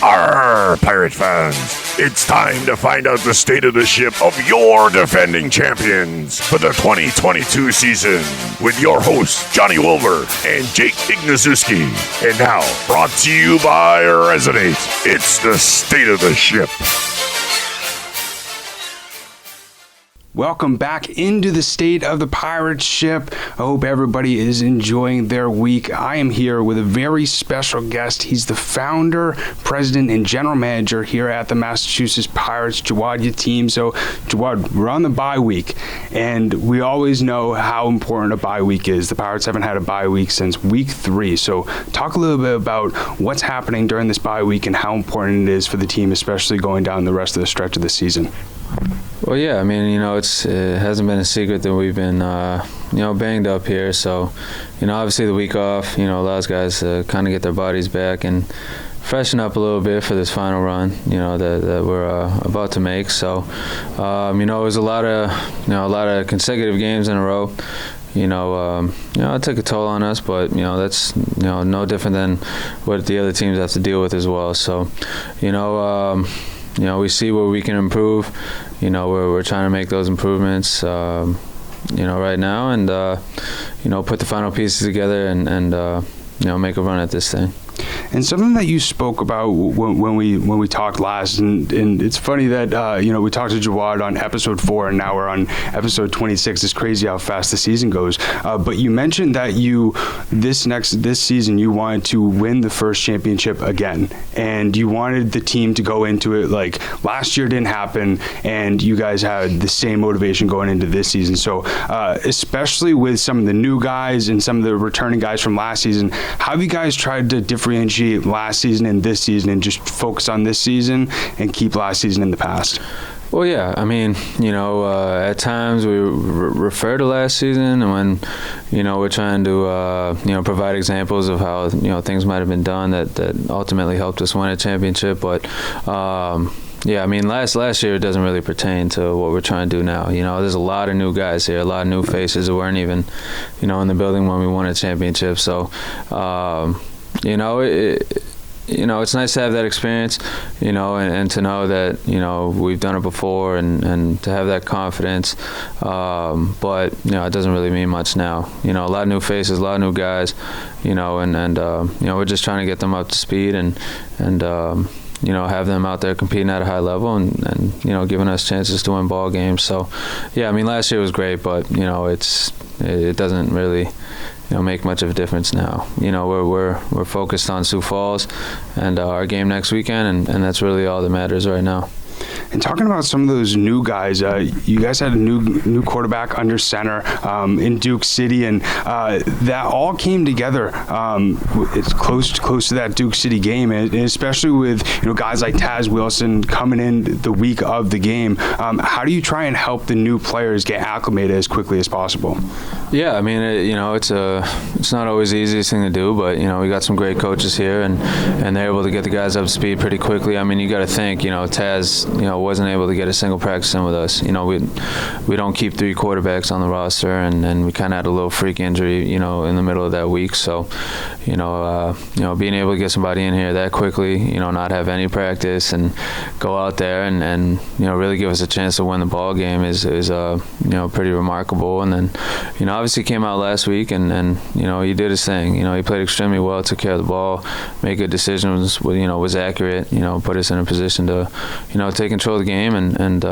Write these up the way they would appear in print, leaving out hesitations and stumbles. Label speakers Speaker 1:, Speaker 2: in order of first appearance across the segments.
Speaker 1: Arr, Pirate fans! It's time to find out the state of the ship of your defending champions for the 2022 season with your hosts, Johnny Wolver and Jake Ignaszewski. And now, brought to you by Resonate, it's the state of the ship.
Speaker 2: Welcome back into the state of the pirate ship. I hope everybody is enjoying their week. I am here with a very special guest. He's the founder, president, and general manager here at the Massachusetts Pirates, Jawad Yatim. So, Jawad, we're on the bye week, and we always know how important a bye week is. The Pirates haven't had a bye week since week 3. So, talk a little bit about what's happening during this bye week and how important it is for the team, especially going down the rest of the stretch of the season.
Speaker 3: Well, yeah, I mean, it hasn't been a secret that we've been, banged up here. So, obviously the week off, allows guys to kind of get their bodies back and freshen up a little bit for this final run, that we're about to make. So, it was a lot of consecutive games in a row. It took a toll on us, but, that's, no different than what the other teams have to deal with as well. So, we see where we can improve. We're trying to make those improvements, right now, and put the final pieces together and make a run at this thing.
Speaker 2: And something that you spoke about when we talked last, and it's funny that we talked to Jawad on episode 4, and now we're on episode 26. It's crazy how fast the season goes. But you mentioned that this season you wanted to win the first championship again, and you wanted the team to go into it like last year didn't happen, and you guys had the same motivation going into this season. So especially with some of the new guys and some of the returning guys from last season, how have you guys tried to differentiate last season and this season and just focus on this season and keep last season in the past?
Speaker 3: Well, yeah, I mean, at times we refer to last season, and when, we're trying to, provide examples of how, things might have been done that ultimately helped us win a championship. But, yeah, I mean, last year it doesn't really pertain to what we're trying to do now. There's a lot of new guys here, a lot of new faces that weren't even, in the building when we won a championship. So, it's nice to have that experience, and to know that, we've done it before and to have that confidence. But, it doesn't really mean much now. A lot of new faces, a lot of new guys, and we're just trying to get them up to speed and have them out there competing at a high level and giving us chances to win ball games. So, yeah, I mean, last year was great, but, it doesn't really make much of a difference now. We're focused on Sioux Falls and our game next weekend, and that's really all that matters right now.
Speaker 2: And talking about some of those new guys, you guys had a new quarterback under center in Duke City, and that all came together. It's close to that Duke City game, and especially with guys like Taz Wilson coming in the week of the game. How do you try and help the new players get acclimated as quickly as possible?
Speaker 3: Yeah, I mean, it's not always the easiest thing to do, but we got some great coaches here, and they're able to get the guys up to speed pretty quickly. I mean, you got to think, Taz, wasn't able to get a single practice in with us. We don't keep 3 quarterbacks on the roster, and we kind of had a little freak injury, in the middle of that week. So, being able to get somebody in here that quickly, not have any practice and go out there and really give us a chance to win the ball game is pretty remarkable. And then, obviously came out last week and he did his thing. He played extremely well, took care of the ball, made good decisions, was accurate, put us in a position to, take control of the game and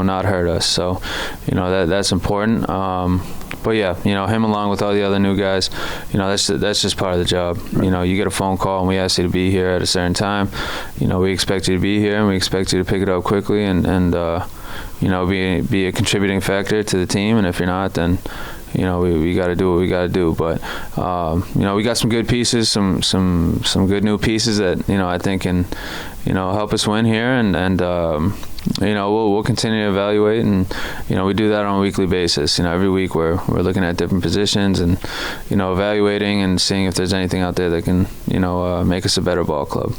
Speaker 3: not hurt us. So, that's important. But yeah, him along with all the other new guys, that's just part of the job. You get a phone call and we ask you to be here at a certain time. We expect you to be here and we expect you to pick it up quickly and be a contributing factor to the team. And if you're not, then we got to do what we got to do. But we got some good pieces, some good new pieces that I think can help us win here, and we'll continue to evaluate, and we do that on a weekly basis. Every week we're looking at different positions and evaluating and seeing if there's anything out there that can make us a better ball club.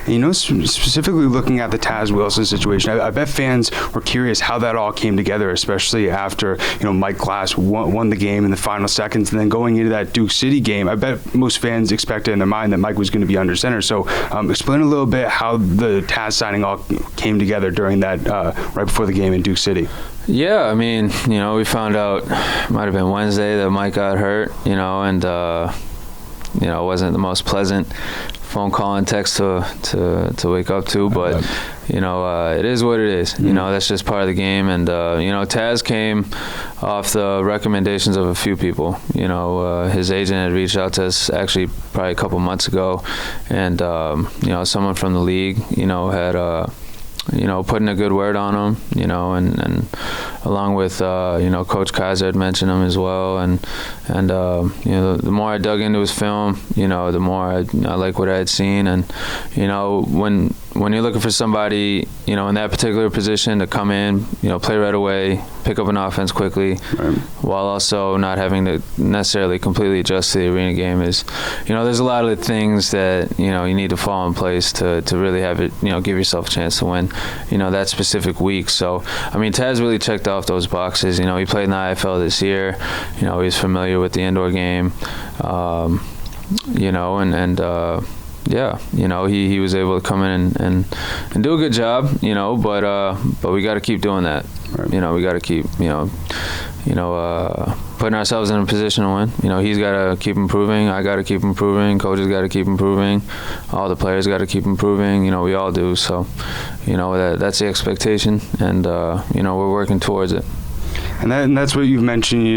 Speaker 2: And, specifically looking at the Taz Wilson situation, I bet fans were curious how that all came together, especially after Mike Glass won the game in the final seconds, and then going into that Duke City game, I bet most fans expected in their mind that Mike was going to be under center. So explain a little bit how the Taz signing all came together during that right before the game in Duke City.
Speaker 3: Yeah, I mean, we found out might have been Wednesday that Mike got hurt, and it wasn't the most pleasant phone call and text to wake up to, but it is what it is. That's just part of the game. And Taz came off the recommendations of a few people. His agent had reached out to us actually probably a couple months ago, and someone from the league had putting a good word on him, and along with Coach Kaiser had mentioned him as well, and the more I dug into his film, the more I like what I had seen, and when you're looking for somebody in that particular position to come in, play right away, pick up an offense quickly, right, while also not having to necessarily completely adjust to the arena game, is there's a lot of things that you need to fall in place to really have it give yourself a chance to win that specific week. So I mean, Taz really checked off those boxes. He played in the IFL this year. He's familiar with the indoor game. He was able to come in and do a good job, but we got to keep doing that. Right. We got to keep, putting ourselves in a position to win. He's got to keep improving. I got to keep improving. Coaches got to keep improving. All the players got to keep improving. We all do. So, that's the expectation, and we're working towards it.
Speaker 2: And that's what you've mentioned,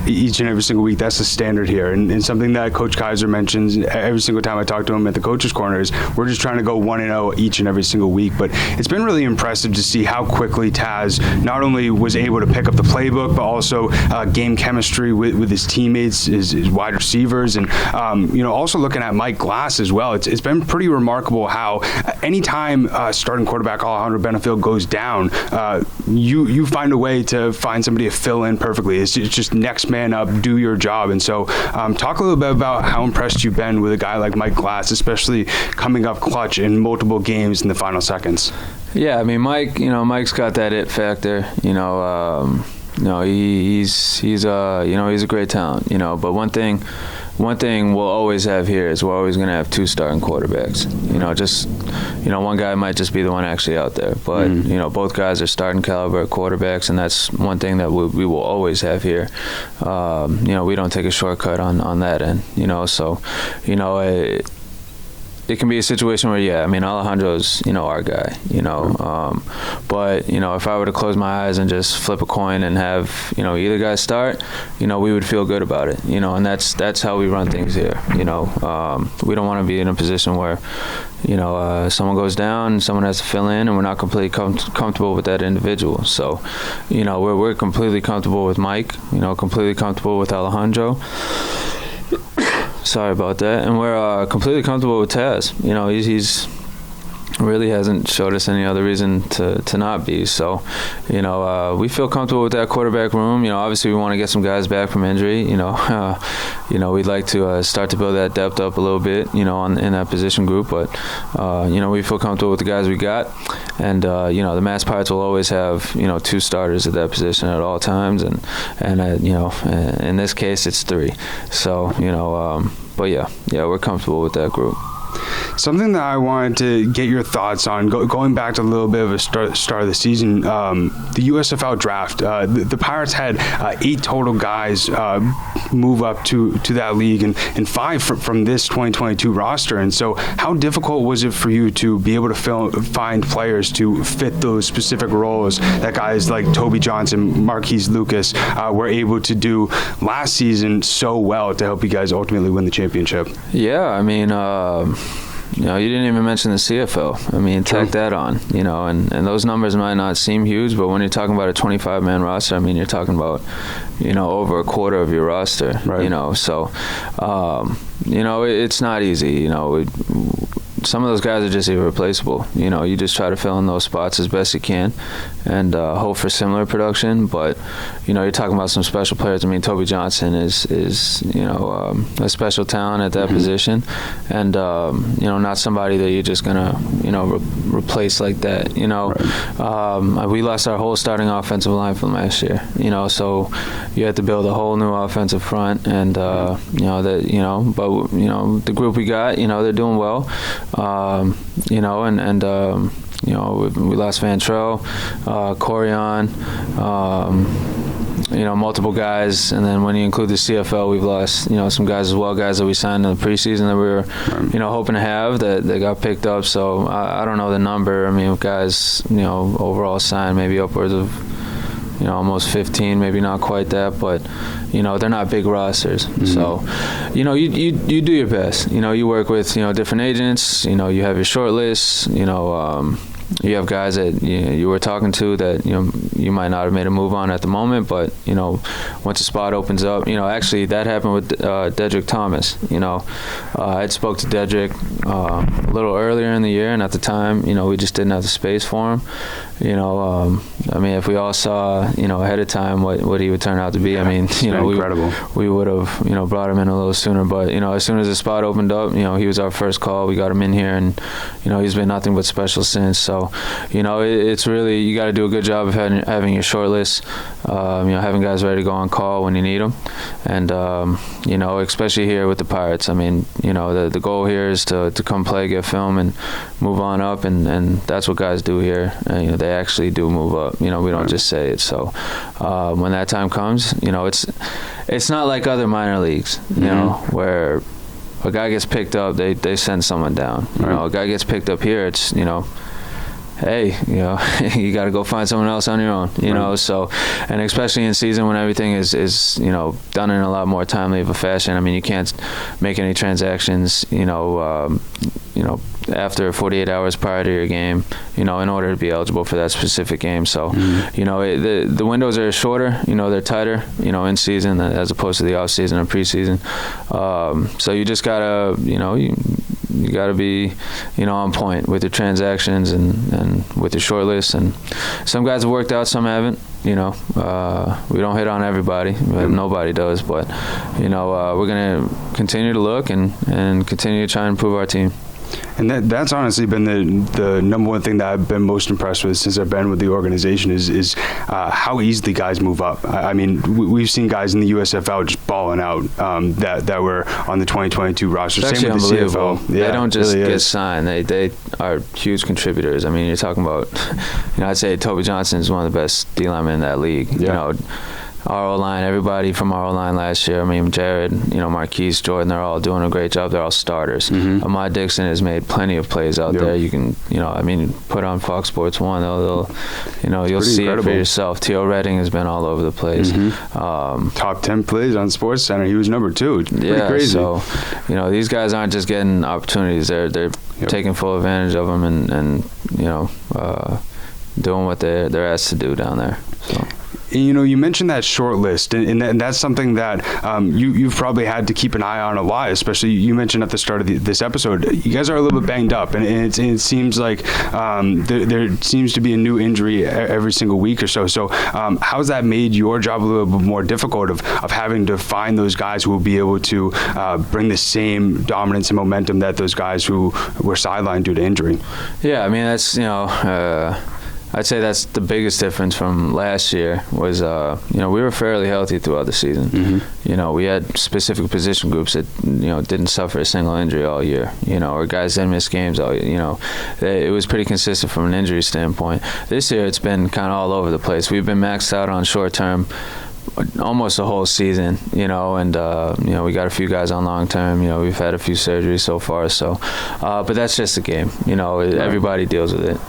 Speaker 2: each and every single week. That's the standard here. And something that Coach Kaiser mentions every single time I talk to him at the Coaches Corner is we're just trying to go 1-0 each and every single week. But it's been really impressive to see how quickly Taz not only was able to pick up the playbook, but also game chemistry with his teammates, his wide receivers, and, also looking at Mike Glass as well. It's been pretty remarkable how anytime starting quarterback Alejandro Benefield goes down, you find a way to find somebody to fill in perfectly. It's just next man up, do your job. And so talk a little bit about how impressed you've been with a guy like Mike Glass, especially coming up clutch in multiple games in the final seconds.
Speaker 3: Yeah, I mean, Mike, Mike's got that it factor. He's a great talent. But one thing we'll always have here is we're always going to have two starting quarterbacks. One guy might just be the one actually out there, but both guys are starting caliber quarterbacks, and that's one thing that we will always have here. We don't take a shortcut on that end. It can be a situation where, Alejandro's, our guy, but, if I were to close my eyes and just flip a coin and have, either guy start, we would feel good about it, and that's how we run things here. We don't want to be in a position where, someone goes down, someone has to fill in, and we're not completely comfortable with that individual. So, we're completely comfortable with Mike, completely comfortable with Alejandro. Sorry about that. And we're completely comfortable with Taz. He's really hasn't showed us any other reason to not be. So, we feel comfortable with that quarterback room. Obviously we want to get some guys back from injury. We'd like to start to build that depth up a little bit, in that position group. But, we feel comfortable with the guys we got. And, the Mass Pirates will always have, two starters at that position at all times. And in this case, it's three. So, but yeah, we're comfortable with that group.
Speaker 2: Something that I wanted to get your thoughts on, going back to a little bit of a start of the season, the USFL Draft. The Pirates had 8 total guys move up to that league, and 5 from this 2022 roster. And so how difficult was it for you to be able to find players to fit those specific roles that guys like Toby Johnson, Marquise Lucas were able to do last season so well to help you guys ultimately win the championship?
Speaker 3: Yeah, I mean, you didn't even mention the CFL. I mean, tack that on, and those numbers might not seem huge, but when you're talking about a 25-man roster, I mean, you're talking about, over a quarter of your roster, right. So, it's not easy, some of those guys are just irreplaceable. You just try to fill in those spots as best you can and hope for similar production. But, you're talking about some special players. I mean, Toby Johnson is a special talent at that position, and, not somebody that you're just going to, replace like that. We lost our whole starting offensive line from last year, so you had to build a whole new offensive front, and, but the group we got, they're doing well, we lost Van Trell, Corian, multiple guys, and then when you include the CFL, we've lost, some guys as well, guys that we signed in the preseason that we were, hoping to have that got picked up. So I don't know the number. I mean, guys, overall signed maybe upwards of, almost 15, maybe not quite that, but, they're not big rosters. So, you do your best. You work with, different agents, you have your short list, you have guys that you were talking to that you might not have made a move on at the moment, but once a spot opens up, actually that happened with Dedrick Thomas. I had spoke to Dedrick a little earlier in the year, and at the time, we just didn't have the space for him. I mean, if we all saw ahead of time what he would turn out to be, I mean,
Speaker 2: incredible.
Speaker 3: We would have brought him in a little sooner, but as soon as the spot opened up, he was our first call. We got him in here, and he's been nothing but special since. So, it's really, you got to do a good job of having your short list, having guys ready to go on call when you need them. And, especially here with the Pirates, I mean, the goal here is to come play, get film, and move on up. And that's what guys do here. They actually do move up. We don't just say it. So when that time comes, it's not like other minor leagues, where a guy gets picked up, they send someone down. A guy gets picked up here, it's, hey, you got to go find someone else on your own, so, and especially in season when everything is done in a lot more timely of a fashion. I mean, you can't make any transactions, after 48 hours prior to your game, in order to be eligible for that specific game. So, the windows are shorter, they're tighter, in season as opposed to the off season and preseason. So you just gotta, you got to be, on point with your transactions and with your short list. And some guys have worked out, some haven't. We don't hit on everybody, but nobody does. But, we're going to continue to look and continue to try and improve our team.
Speaker 2: And that's honestly been the number one thing that I've been most impressed with since I've been with the organization is how easily guys move up. I mean, we've seen guys in the USFL just balling out that were on the 2022 roster.
Speaker 3: It's
Speaker 2: Same with the CFL.
Speaker 3: Yeah, they don't just get signed. They are huge contributors. I mean, you're talking about, I'd say Toby Johnson is one of the best D linemen in that league.
Speaker 2: Yeah.
Speaker 3: Our O-line, everybody from our O-line last year, I mean, Jared, Marquise, Jordan, they're all doing a great job. They're all starters. Ahmad Dixon has made plenty of plays out there. You can, put on Fox Sports 1. You'll see incredible. It for yourself. T.O. Redding has been all over the place.
Speaker 2: Top 10 plays on Sports Center. He was number 2. It's pretty crazy.
Speaker 3: So, these guys aren't just getting opportunities. They're taking full advantage of them and doing what they're asked to do down there. So.
Speaker 2: You mentioned that short list, and that's something that you've probably had to keep an eye on a lot, especially you mentioned at the start of this episode. You guys are a little bit banged up, and it seems like there seems to be a new injury every single week or so. So how's that made your job a little bit more difficult of having to find those guys who will be able to bring the same dominance and momentum that those guys who were sidelined due to injury? Yeah,
Speaker 3: I mean, that's, I'd say that's the biggest difference from last year was, we were fairly healthy throughout the season. We had specific position groups that, didn't suffer a single injury all year, or guys didn't miss games all year, It was pretty consistent from an injury standpoint. This year it's been kind of all over the place. We've been maxed out on short term almost the whole season, and we got a few guys on long term. We've had a few surgeries so far, so but that's just a game. Everybody deals with it.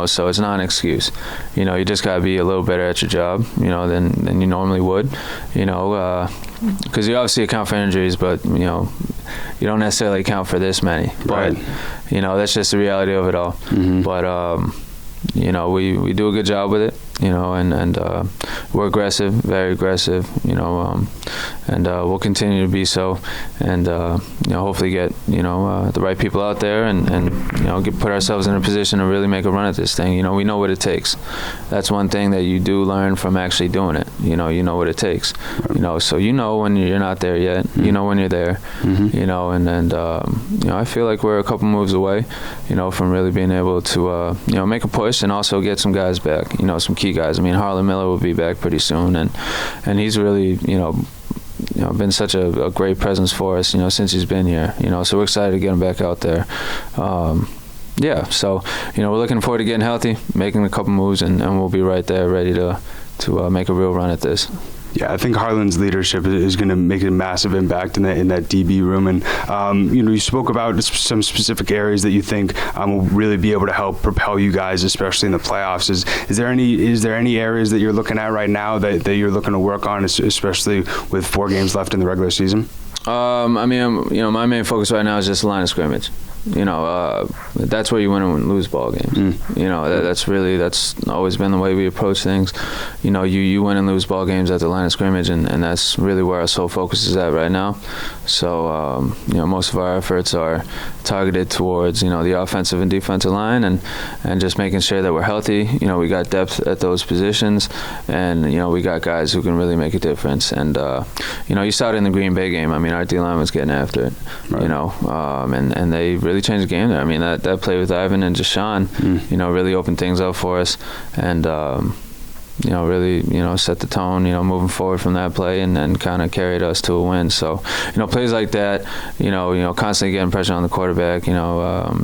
Speaker 3: So it's not an excuse. You just gotta be a little better at your job, than you normally would. Because you obviously account for injuries, but you don't necessarily account for this many. But that's just the reality of it all. But we do a good job with it. and we're aggressive, very aggressive, and we'll continue to be so, and hopefully get the right people out there, and put ourselves in a position to really make a run at this thing. We know what it takes. That's one thing that you do learn from actually doing it. You know what it takes. So when you're not there yet. When you're there. I feel like we're a couple moves away, from really being able to make a push and also get some guys back. Some key guys. I mean, Harlan Miller will be back pretty soon, and he's really been such a great presence for us, since he's been here. So we're excited to get him back out there. So we're looking forward to getting healthy, making a couple moves, and we'll be right there, ready to make a real run at this.
Speaker 2: Yeah, I think Harlan's leadership is going to make a massive impact in that DB room, and you spoke about some specific areas that you think will really be able to help propel you guys, especially in the playoffs. Is there any areas that you're looking at right now that you're looking to work on, especially with 4 games left in the regular season?
Speaker 3: My main focus right now is just the line of scrimmage. That's where you win and lose ball games. That's always been the way we approach things. You win and lose ball games at the line of scrimmage, and that's really where our sole focus is at right now. So, most of our efforts are targeted towards, the offensive and defensive line, and just making sure that we're healthy. We got depth at those positions, and, we got guys who can really make a difference. And, you saw it in the Green Bay game. I mean, our D-line was getting after it,
Speaker 2: right.
Speaker 3: And they really changed the game there. I mean, that play with Ivan and Jashawn, really opened things up for us, and really, set the tone, moving forward from that play, and then kind of carried us to a win. So, plays like that, constantly getting pressure on the quarterback,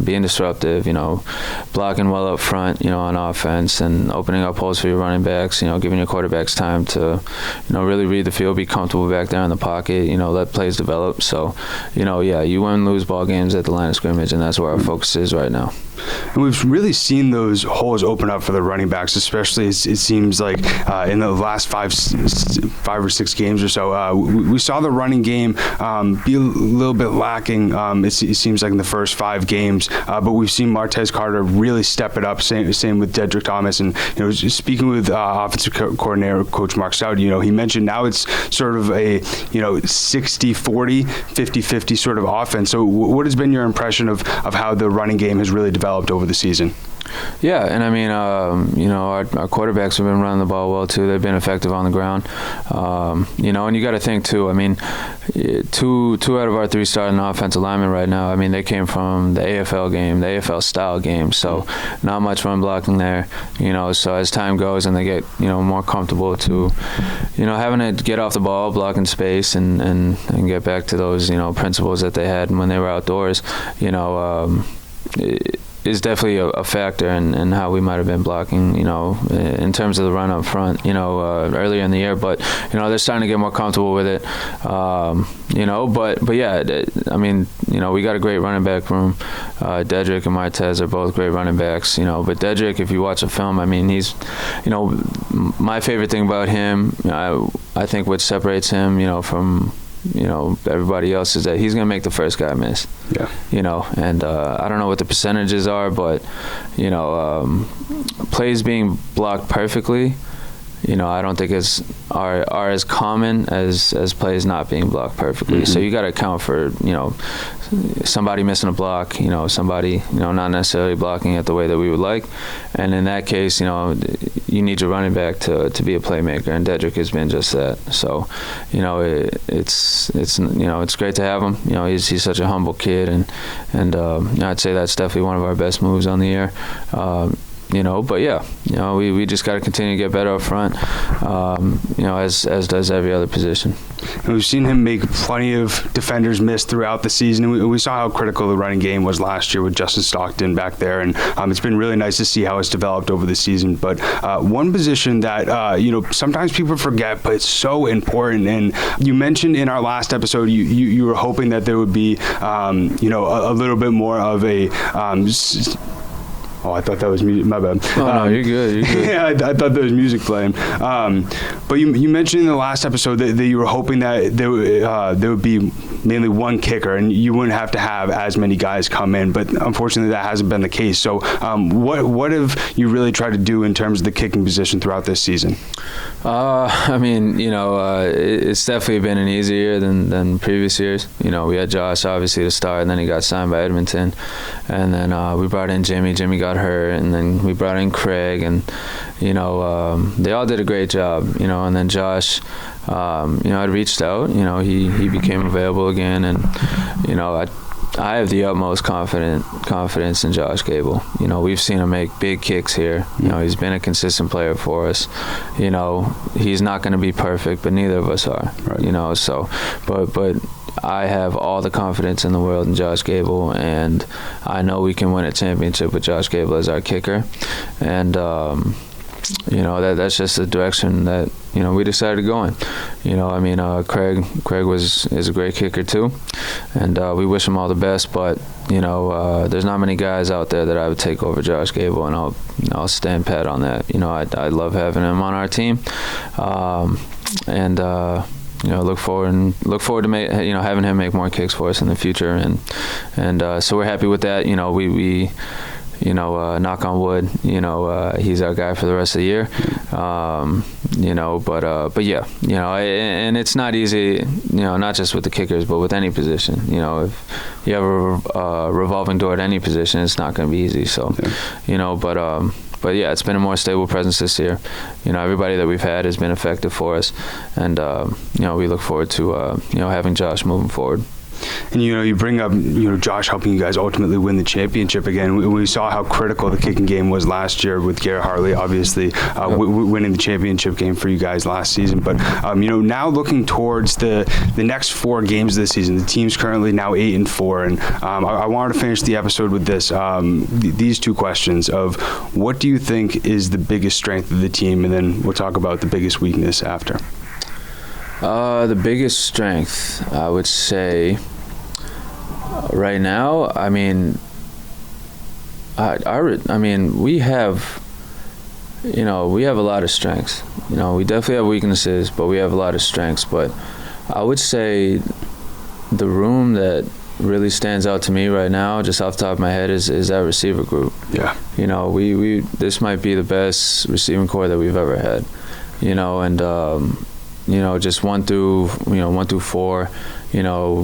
Speaker 3: being disruptive, blocking well up front, on offense, and opening up holes for your running backs, giving your quarterbacks time to, really read the field, be comfortable back there in the pocket, let plays develop. So, you win and lose ball games at the line of scrimmage, and that's where our focus is right now.
Speaker 2: And we've really seen those holes open up for the running backs, especially it seems like in the last five or six games or so. We saw the running game be a little bit lacking, it seems like in the first 5 games, but we've seen Martez Carter really step it up, same with Dedrick Thomas. And speaking with offensive coordinator Coach Mark Stout, he mentioned now it's sort of a 60-40, 50-50 sort of offense. So what has been your impression of how the running game has really developed over the season?
Speaker 3: Yeah, and I mean, our quarterbacks have been running the ball well too. They've been effective on the ground, and you got to think too. I mean, two out of our 3 starting offensive linemen right now, I mean, they came from the AFL game, the AFL style game, so not much run blocking there. So as time goes and they get more comfortable to having to get off the ball, blocking space, and get back to those principles that they had when they were outdoors. Is definitely a factor in how we might have been blocking, in terms of the run up front, earlier in the year. But, they're starting to get more comfortable with it, but yeah, I mean, we got a great running back room. Dedrick and Martez are both great running backs, but Dedrick, if you watch the film, I mean, he's, my favorite thing about him, I think what separates him, from everybody else is that he's going to make the first guy miss.
Speaker 2: Yeah.
Speaker 3: And I don't know what the percentages are, but, plays being blocked perfectly, I don't think are as common as plays not being blocked perfectly. Mm-hmm. So you got to account for, somebody missing a block, somebody, not necessarily blocking it the way that we would like. And in that case, you need your running back to be a playmaker, and Dedrick has been just that. So, it's great to have him. He's such a humble kid, and I'd say that's definitely one of our best moves on the year. But yeah, we just got to continue to get better up front, as does every other position.
Speaker 2: And we've seen him make plenty of defenders miss throughout the season. And we saw how critical the running game was last year with Justin Stockton back there. And it's been really nice to see how it's developed over the season. But one position that, sometimes people forget, but it's so important. And you mentioned in our last episode, you were hoping that there would be, a little bit more of a Oh, I thought that was music. My bad.
Speaker 3: Oh, no, you're good. You're good.
Speaker 2: Yeah, I thought there was music playing. But you mentioned in the last episode that you were hoping that there would be mainly one kicker, and you wouldn't have to have as many guys come in. But unfortunately, that hasn't been the case. So, what have you really tried to do in terms of the kicking position throughout this season?
Speaker 3: I mean, it's definitely been an easier year than previous years. We had Josh obviously to start, and then he got signed by Edmonton, and then we brought in Jimmy. Jimmy got hurt, and then we brought in Craig, and they all did a great job. And then Josh, I'd reached out. He became available again, and I have the utmost confidence in Josh Gable. We've seen him make big kicks here. He's been a consistent player for us. He's not going to be perfect, but neither of us are. Right. But I have all the confidence in the world in Josh Gable, and I know we can win a championship with Josh Gable as our kicker. And that's just the direction that we decided to go in. Craig is a great kicker too, and we wish him all the best. But there's not many guys out there that I would take over Josh Gable, and I'll stand pat on that. I love having him on our team, look forward to having him make more kicks for us in the future, and so we're happy with that. We knock on wood, he's our guy for the rest of the year. But yeah, and it's not easy, not just with the kickers, but with any position. If you have a revolving door at any position, it's not going to be easy. So, but yeah, it's been a more stable presence this year. Everybody that we've had has been effective for us, and we look forward to having Josh moving forward.
Speaker 2: And you bring up Josh helping you guys ultimately win the championship again. We saw how critical the kicking game was last year with Garrett Hartley, obviously winning the championship game for you guys last season. But now looking towards the next 4 games this season, the team's currently now 8-4, and I wanted to finish the episode with this these 2 questions of what do you think is the biggest strength of the team, and then we'll talk about the biggest weakness after.
Speaker 3: The biggest strength, I would say, right now, we have, we have a lot of strengths. We definitely have weaknesses, but we have a lot of strengths. But I would say the room that really stands out to me right now, just off the top of my head, is that receiver group. Yeah. We this might be the best receiving core that we've ever had. Just 1 through 4,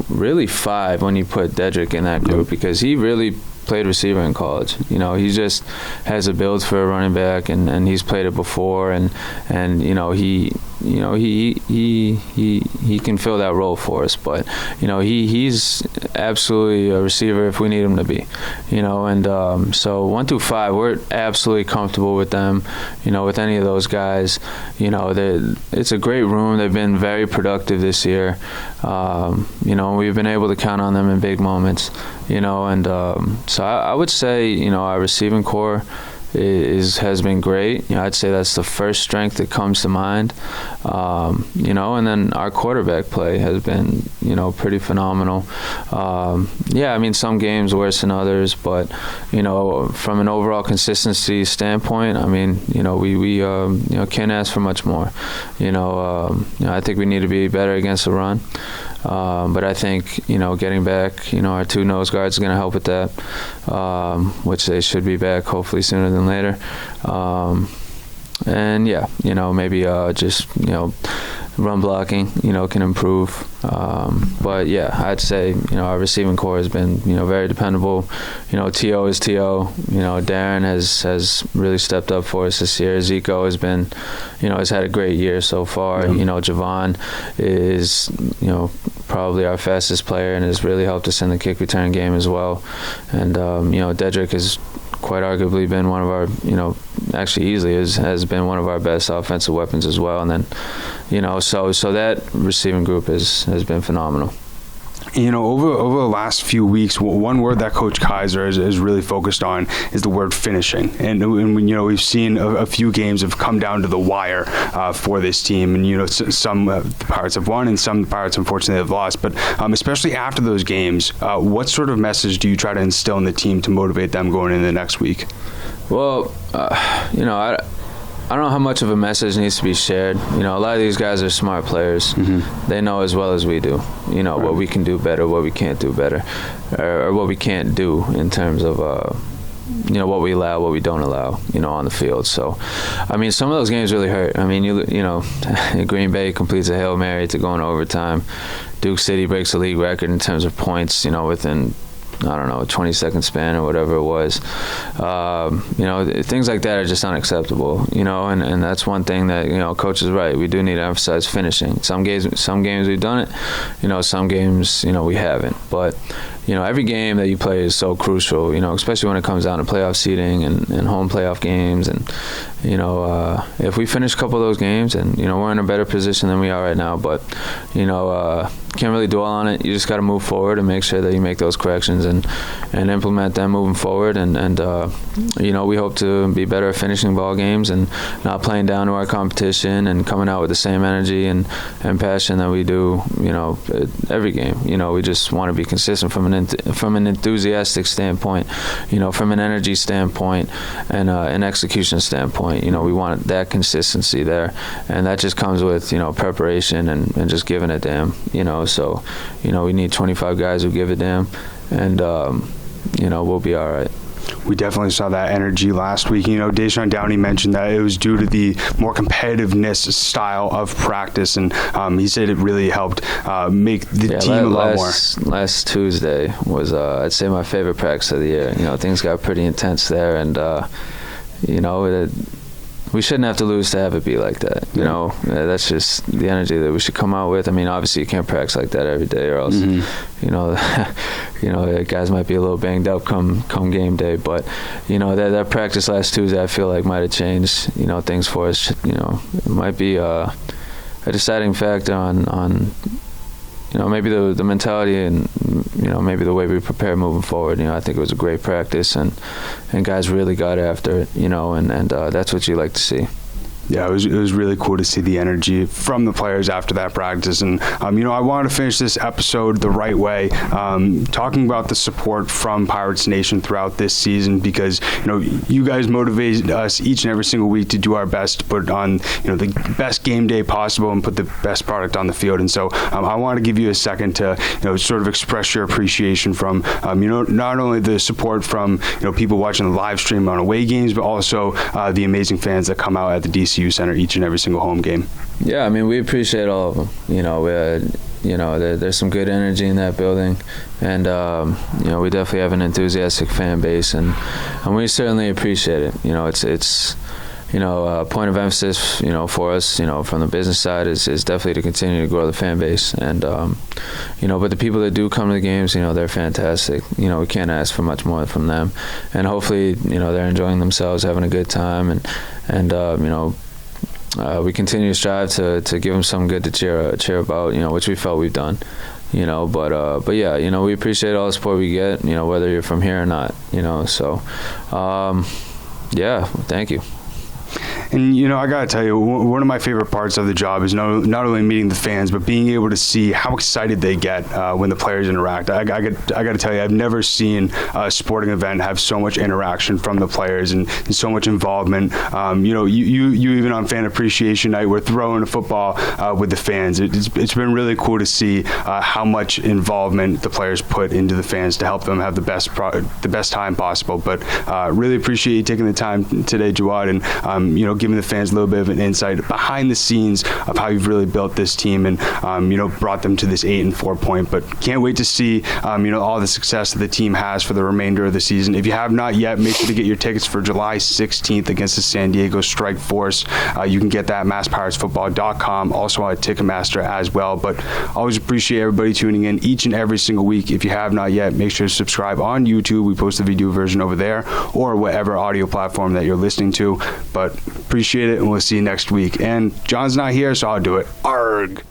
Speaker 3: really 5 when you put Dedrick in that group, because he really played receiver in college. He just has a build for a running back, and he's played it before, and he can fill that role for us. But he's absolutely a receiver if we need him to be. So 1 through 5, we're absolutely comfortable with them. With any of those guys, it's a great room. They've been very productive this year. We've been able to count on them in big moments. So I would say our receiving core has been great. I'd say that's the first strength that comes to mind. And then our quarterback play has been pretty phenomenal. Some games worse than others, but from an overall consistency standpoint, we can't ask for much more. I think we need to be better against the run. But I think, getting back, our 2 nose guards are going to help with that, which they should be back hopefully sooner than later. Maybe just, run blocking, can improve. But yeah, I'd say, our receiving core has been, very dependable. T.O. is T.O. Darren has really stepped up for us this year. Zico has been, has had a great year so far. Javon is, probably our fastest player and has really helped us in the kick return game as well. And, Dedrick has quite arguably been one of our, actually easily has been one of our best offensive weapons as well. And then, so that receiving group has been phenomenal.
Speaker 2: Over the last few weeks, one word that Coach Kaiser has really focused on is the word finishing. And we've seen a few games have come down to the wire for this team. And, some Pirates have won and some Pirates, unfortunately, have lost. But especially after those games, what sort of message do you try to instill in the team to motivate them going into the next week?
Speaker 3: Well, I don't know how much of a message needs to be shared. A lot of these guys are smart players. Mm-hmm. They know as well as we do, right. What we can do better, what we can't do better, or what we can't do in terms of, what we allow, what we don't allow, on the field. So, some of those games really hurt. Green Bay completes a Hail Mary to go in overtime. Duke City breaks the league record in terms of points, within a 20-second span or whatever it was. Things like that are just unacceptable, and that's one thing that, Coach is right. We do need to emphasize finishing. Some games we've done it, some games, we haven't. But, every game that you play is so crucial, especially when it comes down to playoff seeding and home playoff games. And, if we finish a couple of those games and, we're in a better position than we are right now, but, can't really dwell on it. You just got to move forward and make sure that you make those corrections and implement them moving forward. And we hope to be better at finishing ball games and not playing down to our competition and coming out with the same energy and passion that we do, every game. We just want to be consistent from an enthusiastic standpoint, from an energy standpoint and an execution standpoint. We want that consistency there, and that just comes with preparation and just giving a damn. So we need 25 guys who give a damn, and we'll be all right.
Speaker 2: We definitely saw that energy last week. Deshaun Downey mentioned that it was due to the more competitiveness style of practice, and he said it really helped make the team a lot more.
Speaker 3: Last Tuesday was, I'd say, my favorite practice of the year. Things got pretty intense there, and we shouldn't have to lose to have it be like that. That's just the energy that we should come out with. Obviously you can't practice like that every day, or else, guys might be a little banged up come game day. But that practice last Tuesday, I feel like might have changed things for us. It might be a deciding factor on maybe the mentality and maybe the way we prepare moving forward. I think it was a great practice, and guys really got after it. And that's what you like to see.
Speaker 2: Yeah, it was really cool to see the energy from the players after that practice. And, I wanted to finish this episode the right way, talking about the support from Pirates Nation throughout this season, because, you guys motivate us each and every single week to do our best to put on, the best game day possible and put the best product on the field. And so I want to give you a second to, sort of express your appreciation from, not only the support from, people watching the live stream on away games, but also the amazing fans that come out at the DC Center each and every single home game.
Speaker 3: Yeah, we appreciate all of them. There's some good energy in that building, and we definitely have an enthusiastic fan base, and we certainly appreciate it. It's a point of emphasis, for us, from the business side is definitely to continue to grow the fan base, and but the people that do come to the games, they're fantastic. We can't ask for much more from them, and hopefully, they're enjoying themselves, having a good time, and we continue to strive to give them something good to cheer about, which we felt we've done, but yeah, we appreciate all the support we get, whether you're from here or not, so yeah, thank you.
Speaker 2: And, I got to tell you, one of my favorite parts of the job is not only meeting the fans, but being able to see how excited they get when the players interact. I got to tell you, I've never seen a sporting event have so much interaction from the players and so much involvement. You even on Fan Appreciation Night, we're throwing a football with the fans. It's been really cool to see how much involvement the players put into the fans to help them have the best time possible. But really appreciate you taking the time today, Jawad, and giving the fans a little bit of an insight behind the scenes of how you've really built this team and brought them to this 8-4 point. But can't wait to see all the success that the team has for the remainder of the season. If you have not yet, make sure to get your tickets for July 16th against the San Diego Strike Force. You can get that at masspiratsfootball.com, also on Ticketmaster as well. But always appreciate everybody tuning in each and every single week. If you have not yet, make sure to subscribe on YouTube. We post the video version over there, or whatever audio platform that you're listening to. But appreciate it, and we'll see you next week. And John's not here, so I'll do it. Arg!